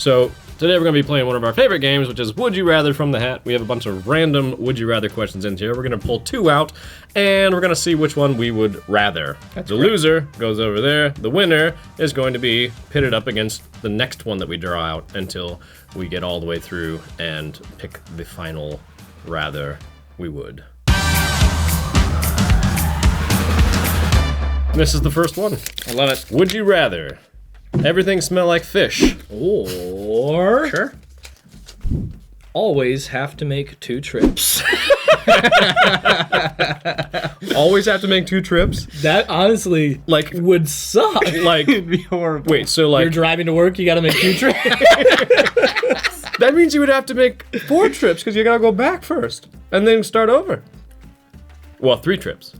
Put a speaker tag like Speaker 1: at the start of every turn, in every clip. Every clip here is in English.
Speaker 1: So today we're going to be playing one of our favorite games, which is Would You Rather from the Hat. We have a bunch of random Would You Rather questions in here. We're going to pull 2 out, and we're going to see which one we would rather. The loser goes over there. The winner is going to be pitted up against the next one that we draw out until we get all the way through and pick the final rather we would. This is the first one.
Speaker 2: I love it.
Speaker 1: Would you rather everything smell like fish?
Speaker 3: Or
Speaker 2: Sure.
Speaker 3: always have to make 2 trips.
Speaker 1: Always have to make 2 trips?
Speaker 3: That honestly
Speaker 1: Like,
Speaker 3: would suck.
Speaker 1: like,
Speaker 2: It'd be horrible.
Speaker 1: wait, so like,
Speaker 3: You're driving to work, you gotta make 2 trips.
Speaker 1: that means you would have to make 4 trips because you gotta go back first and then start over. Well, 3 trips.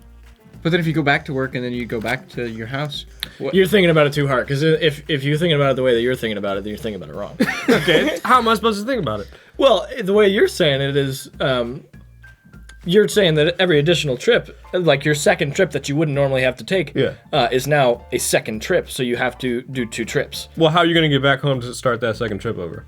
Speaker 2: But then if you go back to work and then you go back to your house, what?
Speaker 3: You're thinking about it too hard, because if you're thinking about it the way that you're thinking about it, then you're thinking about it wrong.
Speaker 1: Okay, how am I supposed to think about it?
Speaker 3: Well, the way you're saying it is, you're saying that every additional trip, like your second trip that you wouldn't normally have to take, is now a second trip, so you have to do 2 trips.
Speaker 1: Well, how are you gonna get back home to start that second trip over?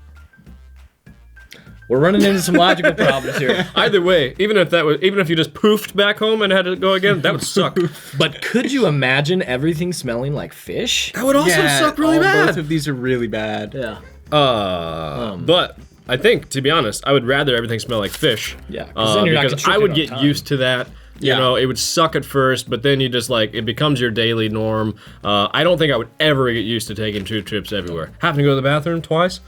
Speaker 3: We're running into some logical problems here.
Speaker 1: Either way, even if you just poofed back home and had to go again, that would suck.
Speaker 3: But could you imagine everything smelling like fish?
Speaker 1: That would also suck really bad.
Speaker 2: Both of these are really bad.
Speaker 3: Yeah.
Speaker 1: But I think, to be honest, I would rather everything smell like fish.
Speaker 3: Yeah, then you're not
Speaker 1: because I would get
Speaker 3: constricted on
Speaker 1: used to that. You know, it would suck at first, but then you just it becomes your daily norm. I don't think I would ever get used to taking 2 trips everywhere. Having to go to the bathroom twice.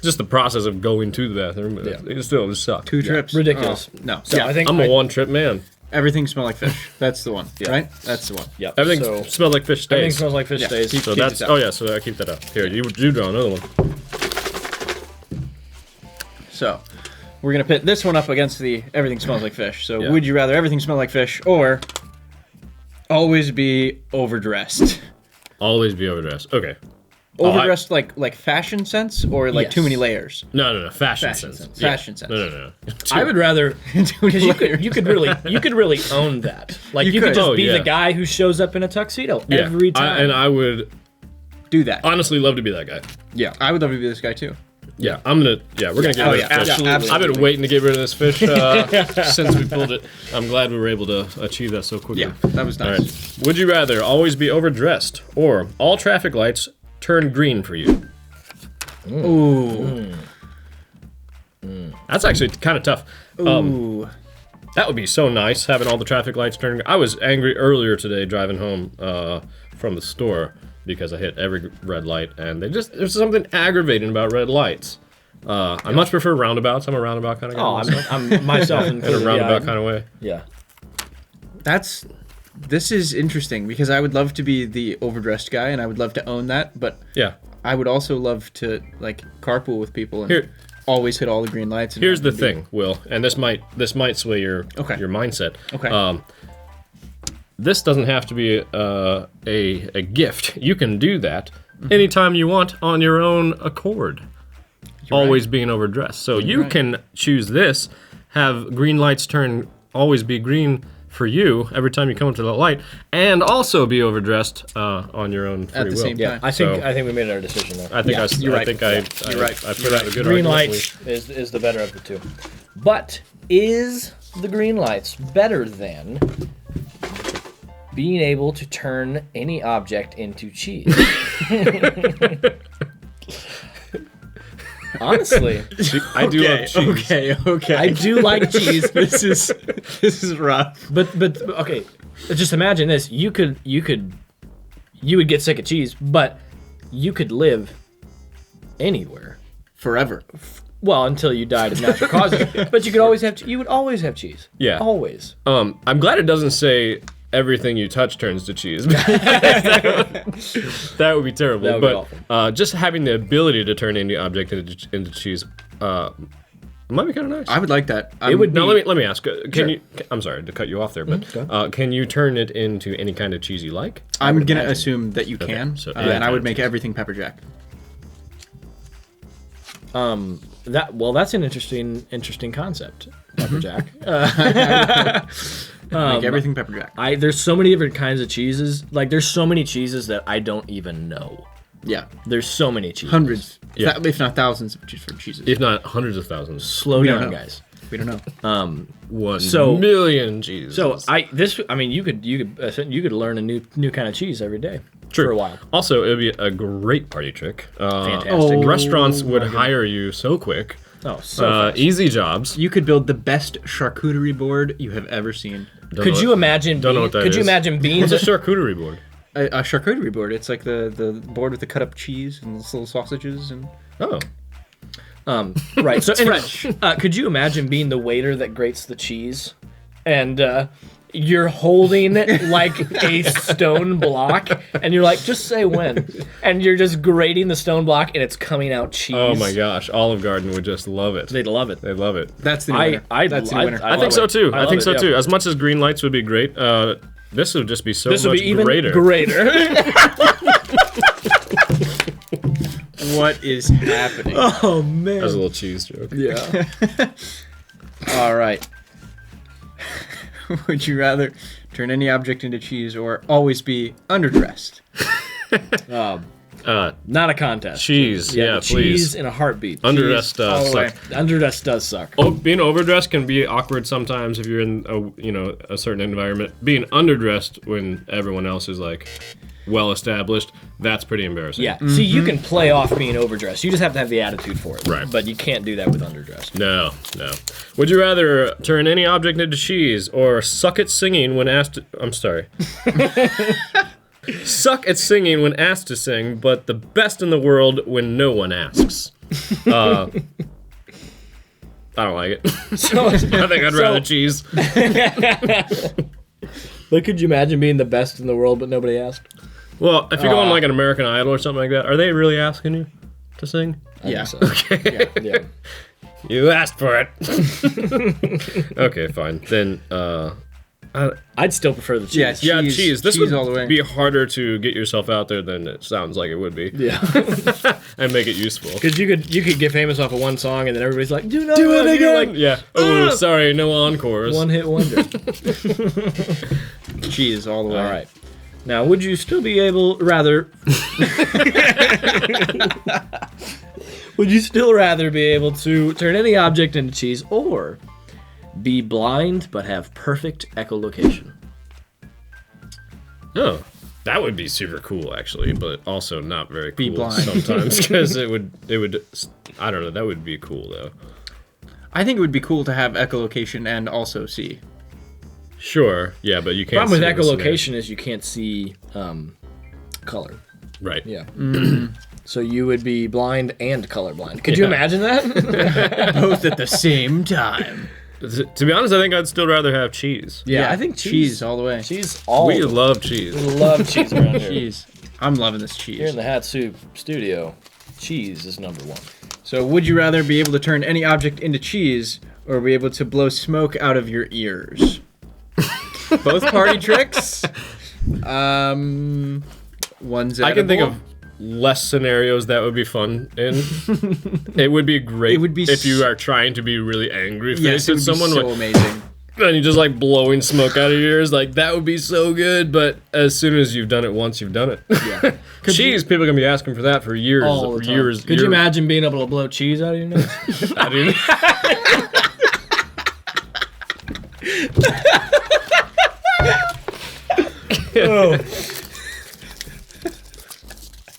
Speaker 1: Just the process of going to the bathroom, it still would suck.
Speaker 2: 2 trips.
Speaker 3: Ridiculous.
Speaker 2: Oh, no.
Speaker 3: So I think
Speaker 1: I'm a 1-trip man.
Speaker 2: Everything smell like fish. That's the one, right? That's the one.
Speaker 3: Yep.
Speaker 1: Everything smells like fish
Speaker 3: Everything
Speaker 1: stays.
Speaker 3: smells like fish stays.
Speaker 1: So that's so I keep that up. Here, you draw another one.
Speaker 2: So, we're gonna pit this one up against the everything smells like fish. So,
Speaker 1: Yeah.
Speaker 2: would you rather everything smell like fish or always be overdressed?
Speaker 1: Always be overdressed. Okay.
Speaker 2: Overdressed like fashion sense or like
Speaker 3: Yes.
Speaker 2: too many layers?
Speaker 1: No. Fashion sense. Yeah.
Speaker 2: Fashion sense.
Speaker 1: No.
Speaker 3: I would rather, because you could really own that. Like you could
Speaker 2: could.
Speaker 3: just
Speaker 1: Oh,
Speaker 3: be
Speaker 1: yeah.
Speaker 3: the guy who shows up in a tuxedo
Speaker 1: Yeah.
Speaker 3: every time.
Speaker 1: I would
Speaker 2: Do that.
Speaker 1: honestly love to be that guy.
Speaker 2: Yeah, I would love to be this guy too.
Speaker 1: Yeah, we're gonna get rid of this fish.
Speaker 3: absolutely.
Speaker 1: I've been waiting to get rid of this fish since we pulled it. I'm glad we were able to achieve that so quickly.
Speaker 2: Yeah, that was
Speaker 1: All
Speaker 2: nice.
Speaker 1: right. Would you rather always be overdressed or all traffic lights turn green for you?
Speaker 2: Ooh.
Speaker 1: That's actually kind of tough.
Speaker 2: Ooh.
Speaker 1: That would be so nice, having all the traffic lights turning. I was angry earlier today driving home from the store because I hit every red light, and there's something aggravating about red lights. I much prefer roundabouts. I'm a roundabout kind of guy.
Speaker 3: Oh, I'm myself
Speaker 1: in a roundabout kind of way.
Speaker 3: Yeah.
Speaker 2: This is interesting because I would love to be the overdressed guy and I would love to own that, but
Speaker 1: Yeah.
Speaker 2: I would also love to like carpool with people and always hit all the green lights. And
Speaker 1: Here's the thing, Will, and this might sway your mindset.
Speaker 2: Okay.
Speaker 1: This doesn't have to be a gift. You can do that anytime you want on your own accord. Always being overdressed. So you can choose this, have green lights always be green for you every time you come up to the light, and also be overdressed on your own free
Speaker 2: At the
Speaker 1: will.
Speaker 2: same time.
Speaker 3: I think we made our decision there.
Speaker 1: I think
Speaker 2: you're right.
Speaker 1: I put out a good
Speaker 3: Green
Speaker 1: argument.
Speaker 3: lights is the better of the two. But is the green lights better than being able to turn any object into cheese? Honestly,
Speaker 1: I do love cheese.
Speaker 2: Okay.
Speaker 3: I do like cheese.
Speaker 2: This is rough.
Speaker 3: But okay, just imagine this. You would get sick of cheese, but you could live anywhere
Speaker 2: Forever.
Speaker 3: Well, until you died of natural causes. But you would always have cheese.
Speaker 1: Yeah.
Speaker 3: Always.
Speaker 1: I'm glad it doesn't say everything you touch turns to cheese. That would be terrible.
Speaker 3: That would be
Speaker 1: but just having the ability to turn any object into cheese might be kind of nice.
Speaker 2: I would like that.
Speaker 1: Now let me ask. Can you? I'm sorry to cut you off there, but can you turn it into any kind of cheese you like?
Speaker 2: I'm gonna assume that you can,
Speaker 1: so-
Speaker 2: and I would make everything pepper jack.
Speaker 3: That's an interesting concept, Pepperjack.
Speaker 2: Make everything pepper jack.
Speaker 3: There's so many different kinds of cheeses. Like there's so many cheeses that I don't even know.
Speaker 2: Yeah.
Speaker 3: There's so many cheeses.
Speaker 2: Hundreds,
Speaker 1: Yeah.
Speaker 2: if not thousands of different cheeses.
Speaker 1: If not hundreds of thousands.
Speaker 3: Slow
Speaker 2: We
Speaker 3: down,
Speaker 2: don't know.
Speaker 3: guys.
Speaker 2: We don't know.
Speaker 1: 1,000,000 cheeses.
Speaker 3: So you could learn a new kind of cheese every day
Speaker 1: True.
Speaker 3: for a while.
Speaker 1: Also, it would be a great party trick.
Speaker 3: Fantastic.
Speaker 1: Restaurants would hire you so quick.
Speaker 3: Oh, so fast.
Speaker 1: Easy jobs.
Speaker 2: You could build the best charcuterie board you have ever seen.
Speaker 3: Could you imagine?
Speaker 1: Don't know what that
Speaker 3: Could you
Speaker 1: is.
Speaker 3: imagine beans?
Speaker 1: What's a charcuterie board?
Speaker 2: A charcuterie board. It's like the board with the cut up cheese and the little sausages and.
Speaker 1: Oh.
Speaker 3: Right. So
Speaker 2: French.
Speaker 3: could you imagine being the waiter that grates the cheese, and you're holding like a stone block, and you're like, just say when, and you're just grating the stone block, and it's coming out cheese.
Speaker 1: Oh my gosh, Olive Garden would just love it.
Speaker 3: They'd love it.
Speaker 1: They'd love it.
Speaker 2: That's the new winner. That's the new winner.
Speaker 1: I think so too. I think so too.
Speaker 3: Yeah.
Speaker 1: As much as green lights would be great, this would just be so
Speaker 3: This
Speaker 1: much
Speaker 3: would be even
Speaker 1: greater.
Speaker 3: greater.
Speaker 2: What is happening?
Speaker 3: Oh man.
Speaker 1: That was a little cheese joke.
Speaker 3: Yeah.
Speaker 2: All right. Would you rather turn any object into cheese or always be underdressed?
Speaker 3: Not a contest.
Speaker 1: Cheese, yeah,
Speaker 3: cheese
Speaker 1: please.
Speaker 3: in a heartbeat.
Speaker 1: Underdressed
Speaker 2: all the way.
Speaker 1: suck.
Speaker 3: Underdressed does suck.
Speaker 1: Oh, being overdressed can be awkward sometimes if you're in a certain environment. Being underdressed when everyone else is like well established, that's pretty embarrassing.
Speaker 3: Yeah. See, you can play off being overdressed. You just have to have the attitude for it.
Speaker 1: Right.
Speaker 3: But you can't do that with underdressed.
Speaker 1: No. Would you rather turn any object into cheese or suck at singing when asked? I'm sorry. Suck at singing when asked to sing, but the best in the world when no one asks. I don't like it.
Speaker 3: So,
Speaker 1: I think I'd rather cheese.
Speaker 3: but could you imagine being the best in the world but nobody asked?
Speaker 1: Well, if you're going like an American Idol or something like that, are they really asking you to sing?
Speaker 2: Yeah.
Speaker 3: So. Yeah.
Speaker 1: You asked for it. Okay, fine. Then,
Speaker 3: I'd still prefer the cheese.
Speaker 2: Yeah,
Speaker 1: yeah, cheese. This
Speaker 2: cheese
Speaker 1: would
Speaker 2: all the way.
Speaker 1: be harder to get yourself out there than it sounds like it would be.
Speaker 3: Yeah.
Speaker 1: And make it useful.
Speaker 3: Because you could get famous off of one song and then everybody's like, do it
Speaker 1: You're
Speaker 3: again.
Speaker 1: like, yeah. Oh, sorry, no encores.
Speaker 3: One hit wonder.
Speaker 2: Cheese all the way.
Speaker 3: All right. Now, would you still be able, would you still rather be able to turn any object into cheese or be blind but have perfect echolocation?
Speaker 1: Oh, that would be super cool, actually, but also not very cool
Speaker 2: blind.
Speaker 1: sometimes because it would. I don't know. That would be cool though.
Speaker 2: I think it would be cool to have echolocation and also see.
Speaker 1: Sure. Yeah, but you can't.
Speaker 3: Problem with
Speaker 1: see the snare.
Speaker 3: echolocation is you can't see color.
Speaker 1: Right.
Speaker 3: Yeah. So you would be blind and colorblind. Could you imagine that?
Speaker 2: Both at the same time.
Speaker 1: To be honest, I think I'd still rather have cheese.
Speaker 3: Yeah, I think
Speaker 2: cheese all the way.
Speaker 3: Cheese all.
Speaker 1: We love cheese.
Speaker 3: We love cheese around here.
Speaker 2: Cheese. I'm loving this
Speaker 3: Here
Speaker 2: cheese.
Speaker 3: in the Hat Soup studio, cheese is number one.
Speaker 2: So, would you rather be able to turn any object into cheese or be able to blow smoke out of your ears? Both party tricks. One's edible.
Speaker 1: I can think of less scenarios that would be fun in. It would be great
Speaker 2: It would be
Speaker 1: if you are trying to be really angry
Speaker 2: Yes,
Speaker 1: faced
Speaker 2: it
Speaker 1: at
Speaker 2: would
Speaker 1: someone
Speaker 2: be so amazing.
Speaker 1: and you just like blowing smoke out of your ears. Like that would be so good, but as soon as you've done it once, you've done it.
Speaker 2: Yeah.
Speaker 1: Cheese, people are gonna be asking for that for years.
Speaker 3: All the time.
Speaker 1: Years.
Speaker 3: Could you imagine being able to blow cheese out of your nose?
Speaker 1: I do.
Speaker 3: Oh.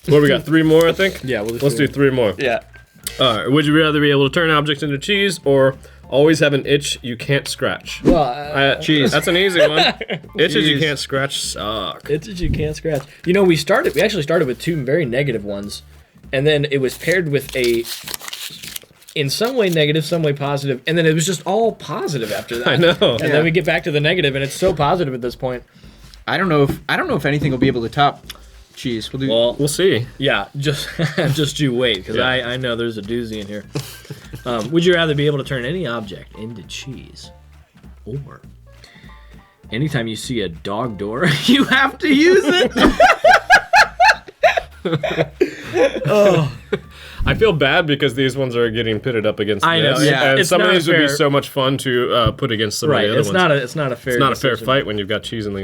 Speaker 1: What we got? 3 more, I think.
Speaker 3: Yeah, we'll
Speaker 1: Let's do 3 more.
Speaker 2: Yeah.
Speaker 1: All right. Would you rather be able to turn objects into cheese or always have an itch you can't scratch?
Speaker 3: Well,
Speaker 1: Cheese. That's an easy one. Itches you
Speaker 2: Cheese.
Speaker 1: can't scratch suck.
Speaker 3: itches you can't scratch. You know, we actually started with 2 very negative ones, and then it was paired with a, in some way negative, some way positive, and then it was just all positive after that.
Speaker 1: I know.
Speaker 3: And then we get back to the negative, and it's so positive at this point.
Speaker 2: I don't know if anything will be able to top cheese. We'll do.
Speaker 3: Well,
Speaker 1: We'll see.
Speaker 3: yeah, just you wait, because
Speaker 1: Yeah.
Speaker 3: I know there's a doozy in here. Would you rather be able to turn any object into cheese, or anytime you see a dog door, you have to use it?
Speaker 1: I feel bad because these ones are getting pitted up against
Speaker 3: I know,
Speaker 1: this.
Speaker 3: yeah.
Speaker 1: And
Speaker 3: It's
Speaker 1: some of
Speaker 3: not
Speaker 1: these would be
Speaker 3: fair.
Speaker 1: so much fun to put against some of the other
Speaker 3: It's
Speaker 1: ones.
Speaker 3: not a fair.
Speaker 1: It's not a fair
Speaker 3: decision.
Speaker 1: fight when you've got cheese in the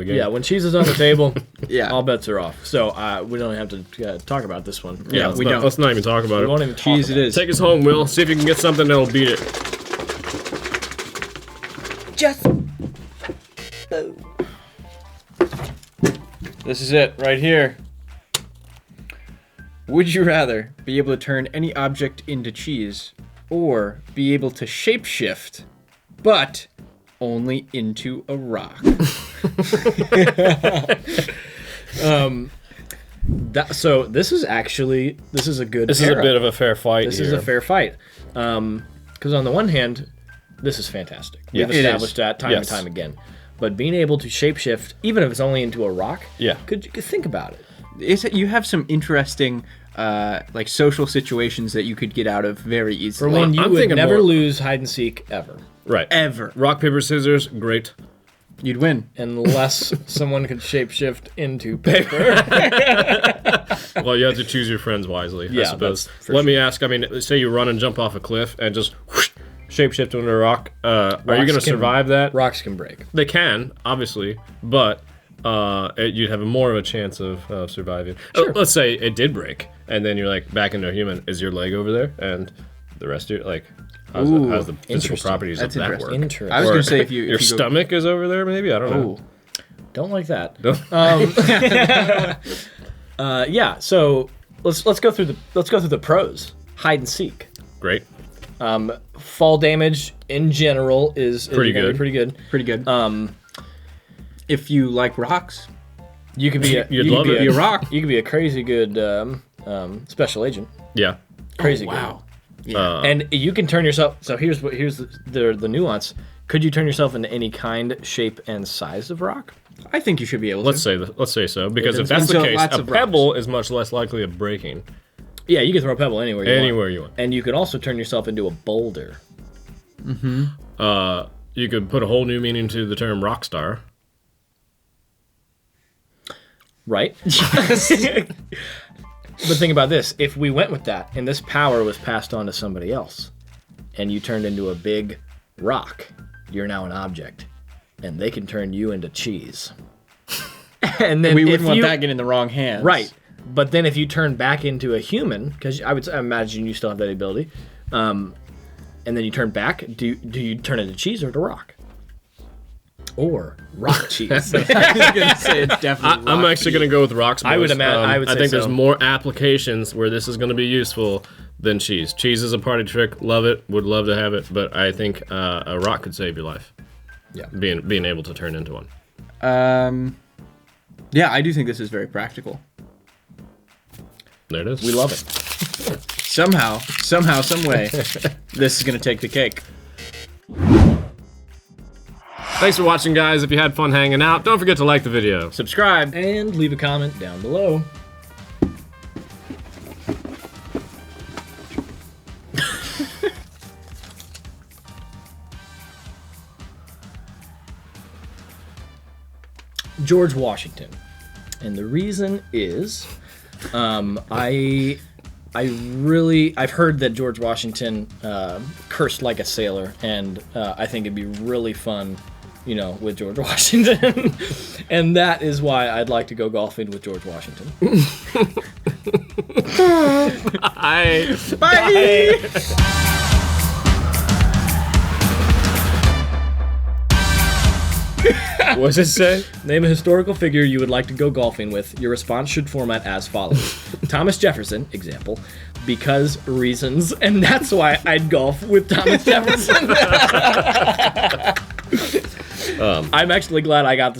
Speaker 1: game.
Speaker 3: Yeah, when cheese is on the table,
Speaker 2: Yeah.
Speaker 3: all bets are off. So we don't have to talk about this one.
Speaker 1: Yeah,
Speaker 2: we don't.
Speaker 1: Let's not even talk about
Speaker 3: We
Speaker 1: it.
Speaker 3: won't even talk
Speaker 2: Cheese
Speaker 3: about
Speaker 2: it is.
Speaker 1: Take us home, Will. See if you can get something that'll beat it.
Speaker 2: This is it right here. Would you rather be able to turn any object into cheese or be able to shapeshift, but only into a rock?
Speaker 3: So this is a good.
Speaker 1: This is a bit of a fair fight
Speaker 3: This
Speaker 1: here.
Speaker 3: is a fair fight. Because on the one hand, this is fantastic.
Speaker 1: Yes.
Speaker 3: We've
Speaker 1: It
Speaker 3: established that time and
Speaker 1: Yes.
Speaker 3: time again. But being able to shapeshift, even if it's only into a rock,
Speaker 1: Yeah.
Speaker 3: could think about it.
Speaker 2: You have some interesting like social situations that you could get out of very
Speaker 3: For
Speaker 2: easily.
Speaker 3: one, you
Speaker 1: I'm
Speaker 3: would
Speaker 1: thinking
Speaker 3: never
Speaker 1: more-
Speaker 3: lose hide and seek ever,
Speaker 1: Right.
Speaker 2: Ever.
Speaker 1: Rock, paper, scissors, great.
Speaker 2: You'd win.
Speaker 3: unless someone could shapeshift into paper.
Speaker 1: Well, you have to choose your friends wisely, I
Speaker 3: Yeah,
Speaker 1: suppose.
Speaker 3: that's for
Speaker 1: Let me ask, I mean, say you run and jump off a cliff and just whoosh, shapeshift into a rock. Are you going to survive that?
Speaker 3: Rocks can break.
Speaker 1: They can, obviously, but you'd have more of a chance of surviving. Let's say it did break, and then you're like back into a human. Is your leg over there? And the rest of your, like, how's the physical
Speaker 3: Interesting.
Speaker 1: properties
Speaker 2: That's
Speaker 1: of that
Speaker 2: interesting.
Speaker 1: work?
Speaker 3: Interesting.
Speaker 2: I was
Speaker 1: Or
Speaker 2: going to say if you
Speaker 1: your
Speaker 2: go-
Speaker 1: stomach is over there, maybe? I don't know.
Speaker 3: Don't like that.
Speaker 1: No?
Speaker 3: Yeah. So let's go through the pros. Hide and seek.
Speaker 1: Great.
Speaker 3: Fall damage in general is
Speaker 1: Pretty
Speaker 3: gonna be
Speaker 1: good.
Speaker 3: Pretty good.
Speaker 2: pretty good. If you like rocks,
Speaker 3: You could be
Speaker 1: You'd
Speaker 3: you
Speaker 1: love
Speaker 3: could
Speaker 1: it.
Speaker 3: be
Speaker 2: be a rock.
Speaker 3: You could be a crazy good special agent.
Speaker 1: Yeah.
Speaker 3: Crazy
Speaker 2: Wow.
Speaker 3: And you can turn yourself. So here's the nuance. Could you turn yourself into any kind, shape, and size of rock?
Speaker 2: I think you should be able to.
Speaker 1: Let's say so, because if that's the
Speaker 2: So
Speaker 1: case,
Speaker 2: lots
Speaker 1: a
Speaker 2: of rocks.
Speaker 1: pebble is much less likely of breaking
Speaker 3: Yeah, you can throw a pebble anywhere you want.
Speaker 1: anywhere you want.
Speaker 3: And you could also turn yourself into a boulder.
Speaker 1: You could put a whole new meaning to the term rock star.
Speaker 3: Right? But think about this. If we went with that and this power was passed on to somebody else and you turned into a big rock, you're now an object. And they can turn you into cheese. And then
Speaker 2: we
Speaker 3: if
Speaker 2: wouldn't want
Speaker 3: you-
Speaker 2: that getting in the wrong hands.
Speaker 3: Right. But then if you turn back into a human, because I imagine you still have that ability, and then you turn back, do you turn into cheese or to rock? Or rock cheese.
Speaker 2: I was going to say it's definitely
Speaker 1: I'm
Speaker 2: rock
Speaker 1: actually going to go with rocks.
Speaker 3: I would
Speaker 1: boys.
Speaker 3: I would
Speaker 1: I
Speaker 3: say
Speaker 1: think there's
Speaker 3: so.
Speaker 1: more applications where this is going to be useful than cheese. Cheese is a party trick. Love it. Would love to have it. But I think a rock could save your life.
Speaker 3: Yeah.
Speaker 1: Being able to turn into one.
Speaker 2: Yeah, I do think this is very practical.
Speaker 1: There it is.
Speaker 3: We love it.
Speaker 2: Somehow, some way, this is going to take the cake.
Speaker 1: Thanks for watching, guys. If you had fun hanging out, don't forget to like the video.
Speaker 2: Subscribe.
Speaker 3: And leave a comment down below. George Washington. And the reason is I've heard that George Washington cursed like a sailor, and I think it'd be really fun, with George Washington. And that is why I'd like to go golfing with George Washington.
Speaker 2: Bye.
Speaker 1: What does it say?
Speaker 3: Name a historical figure you would like to go golfing with. Your response should format as follows. Thomas Jefferson, example, because reasons, and that's why I'd golf with Thomas Jefferson. I'm actually glad I got this